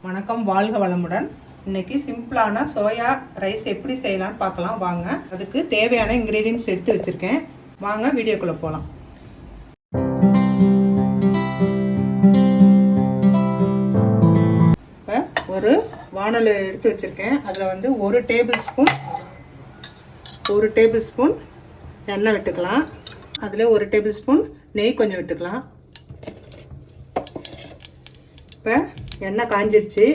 வணக்கம், வாழ்க வளமுடன். இன்னைக்கு சிம்பிளான சோயா ரைஸ் எப்படி செய்யலாம்னு பார்க்கலாம் வாங்க. அதுக்கு தேவையான இன்க்ரீடியன்ட்ஸ் எடுத்து வச்சிருக்கேன். வாங்க வீடியோக்குள்ள போகலாம். இப்போ ஒரு வானல் எடுத்து வச்சிருக்கேன். அதில் ஒரு டேபிள் ஸ்பூன் எண்ணெய் விட்டுக்கலாம். அதில் ஒரு டேபிள் ஸ்பூன் நெய் கொஞ்சம் விட்டுக்கலாம். இப்போ எண்ணெய் காஞ்சிருச்சு.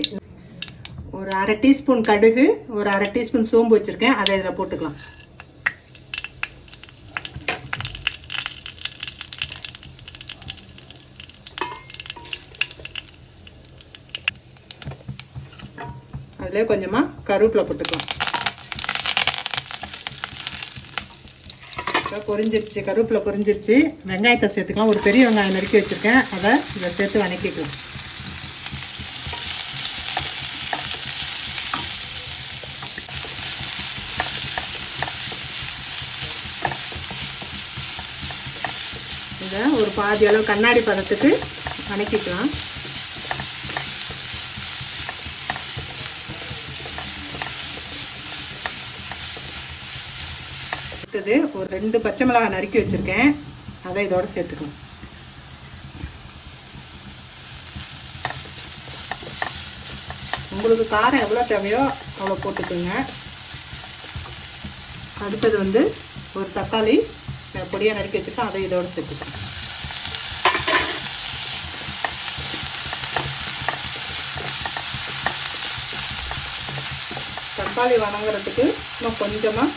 ஒரு அரை டீஸ்பூன் கடுகு, ஒரு அரை டீஸ்பூன் சோம்பு வச்சுருக்கேன். அதை இதில் போட்டுக்கலாம். அதில் கொஞ்சமாக கருவேப்பிலை போட்டுக்கலாம். பொரிஞ்சிருச்சு, கருவேப்பிலை பொரிஞ்சிருச்சு. வெங்காயத்தை சேர்த்துக்கலாம். ஒரு பெரிய வெங்காயம் நறுக்கி வச்சுருக்கேன். அதை இதை சேர்த்து வதக்கிக்கலாம். இதை ஒரு பாதி அளவு கண்ணாடி பதத்துக்கு வதக்கிக்கலாம். அடுத்தது ஒரு 2 பச்சை மிளகாய் நறுக்கி வச்சுருக்கேன். அதை இதோட சேர்த்துக்கலாம். உங்களுக்கு காரம் எவ்வளோ தேவையோ அவ்வளோ போட்டுக்கோங்க. அடுத்தது ஒரு தக்காளி பொடியாக நறுக்கி வச்சுருக்கேன். அதை இதோடு சேர்த்துக்கலாம். தக்காளி வதங்குறதுக்கு இன்னும் கொஞ்சமாக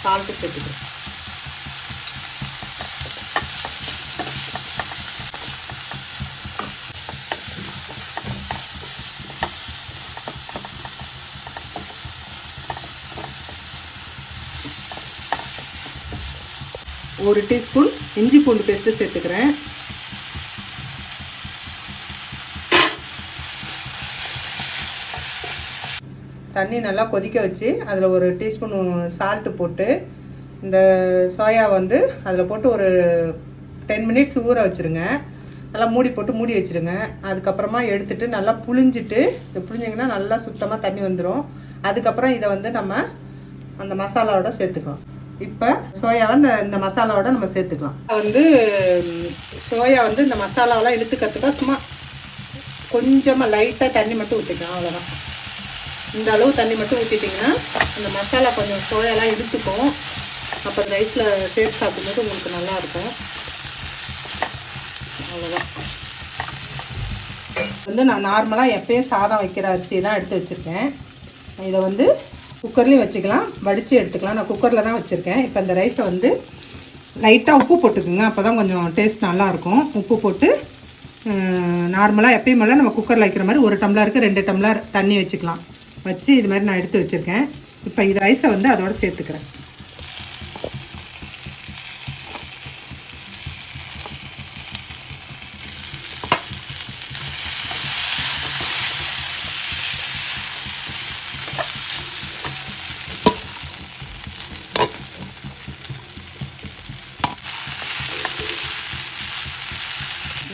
சால்ட்டு சேர்த்துக்கலாம். ஒரு டீஸ்பூன் இஞ்சி பூண்டு பேஸ்ட்டு சேர்த்துக்கிறேன். தண்ணி நல்லா கொதிக்க வச்சு அதில் ஒரு டீஸ்பூன் சால்ட்டு போட்டு இந்த சோயா அதில் போட்டு ஒரு 10 மினிட்ஸ் ஊற வச்சுருங்க. நல்லா மூடி போட்டு மூடி வச்சுருங்க. அதுக்கப்புறமா எடுத்துகிட்டு நல்லா புழிஞ்சிட்டு, இதை புழிஞ்சிங்கன்னா நல்லா சுத்தமாக தண்ணி வந்துடும். அதுக்கப்புறம் இதை நம்ம அந்த மசாலாவோட சேர்த்துக்கலாம். இப்போ சோயாவை இந்த மசாலாவோட நம்ம சேர்த்துக்கலாம். சோயா இந்த மசாலாவெல்லாம் இழுத்துக்கிறதுக்காக சும்மா கொஞ்சமாக லைட்டாக தண்ணி மட்டும் ஊற்றிக்கலாம். அவ்வளோதான். இந்த அளவு தண்ணி மட்டும் ஊற்றிட்டிங்கன்னா அந்த மசாலா கொஞ்சம் சோயாலாம் இழுத்துக்கும். அப்போ ரைஸில் சேர்த்து சாப்பிடும்போது உங்களுக்கு நல்லாயிருக்கும். அவ்வளோதான். நான் நார்மலாக எப்பயும் சாதம் வைக்கிற அரிசி தான் எடுத்து வச்சுருக்கேன். இதை குக்கர்லேயும் வச்சுக்கலாம், வடித்து எடுத்துக்கலாம். நான் குக்கரில் தான் வச்சுருக்கேன். இப்போ இந்த ரைஸை லைட்டாக உப்பு போட்டுக்குங்க. அப்போ தான் கொஞ்சம் டேஸ்ட் நல்லாயிருக்கும். உப்பு போட்டு நார்மலாக எப்பயும் போல் நம்ம குக்கரில் வைக்கிற மாதிரி 1 டம்ளருக்கு 2 டம்ளர் தண்ணி வச்சுக்கலாம். வச்சு இது மாதிரி நான் எடுத்து வச்சுருக்கேன். இப்போ இது ரைஸை அதோட சேர்த்துக்கிறேன்.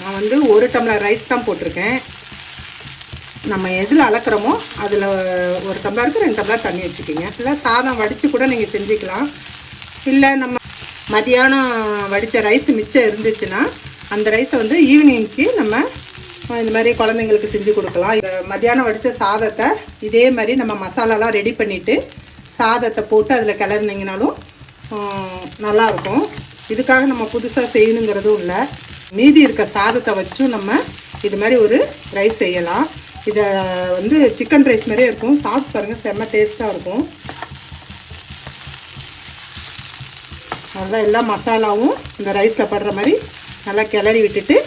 நான் 1 டம்ளர் ரைஸ் தான் போட்டிருக்கேன். நம்ம எதில் அளக்குறோமோ அதில் 1 டம்ளருக்கு 2 டம்ளர் தண்ணி வச்சுக்கிங்க. இல்லை சாதம் வடித்து கூட நீங்கள் செஞ்சுக்கலாம். இல்லை நம்ம மதியானம் வடித்த ரைஸ் மிச்சம் இருந்துச்சுன்னா அந்த ரைஸை ஈவினிங்க்கு நம்ம இந்த மாதிரி குழந்தைங்களுக்கு செஞ்சு கொடுக்கலாம். மதியானம் வடித்த சாதத்தை இதே மாதிரி நம்ம மசாலாலாம் ரெடி பண்ணிவிட்டு சாதத்தை போட்டு அதில் கிளறினீங்கனாலும் நல்லாயிருக்கும். இதுக்காக நம்ம புதுசாக செய்யணுங்கிறதும் இல்லை. மீதி இருக்க சாதத்தை வச்சும் நம்ம இது மாதிரி ஒரு ரைஸ் செய்யலாம். இதை சிக்கன் ரைஸ் மாதிரியே இருக்கும். சாப்பிட்டு பாருங்கள், செம்ம டேஸ்ட்டாக இருக்கும். நல்லா எல்லா மசாலாவும் இந்த ரைஸில் படுற மாதிரி நல்லா கிளறி விட்டுட்டு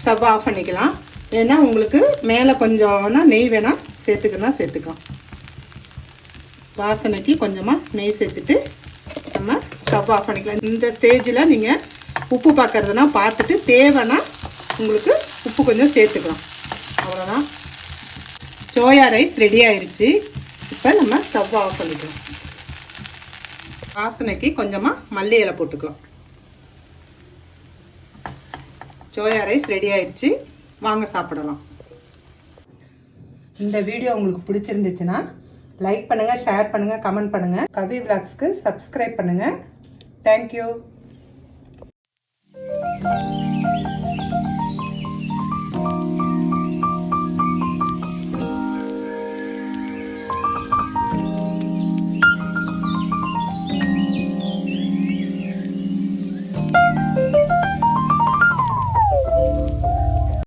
ஸ்டவ் ஆஃப் பண்ணிக்கலாம். ஏன்னா உங்களுக்கு மேலே கொஞ்சம்னா நெய் வேணால் சேர்த்துக்கலாம். வாசனைக்கு கொஞ்சமாக நெய் சேர்த்துட்டு நம்ம ஸ்டவ் ஆஃப் பண்ணிக்கலாம். இந்த ஸ்டேஜில் நீங்கள் உப்பு பார்க்குறதுனா பார்த்துட்டு தேவைன்னா உங்களுக்கு உப்பு கொஞ்சம் சேர்த்துக்கலாம். அவ்வளோதான். சோயா ரைஸ் ரெடி ஆயிடுச்சு. இப்போ நம்ம ஸ்டவ் ஆஃப் பண்ணிக்கலாம். வாசனைக்கு கொஞ்சமாக மல்லி இலை போட்டுக்கலாம். சோயா ரைஸ் ரெடி ஆயிடுச்சு. வாங்க சாப்பிடலாம். இந்த வீடியோ உங்களுக்கு பிடிச்சிருந்துச்சுன்னா லைக் பண்ணுங்கள், ஷேர் பண்ணுங்கள், கமெண்ட் பண்ணுங்கள். கவி விலாக்ஸ்க்கு சப்ஸ்கிரைப் பண்ணுங்கள். தேங்க்யூ.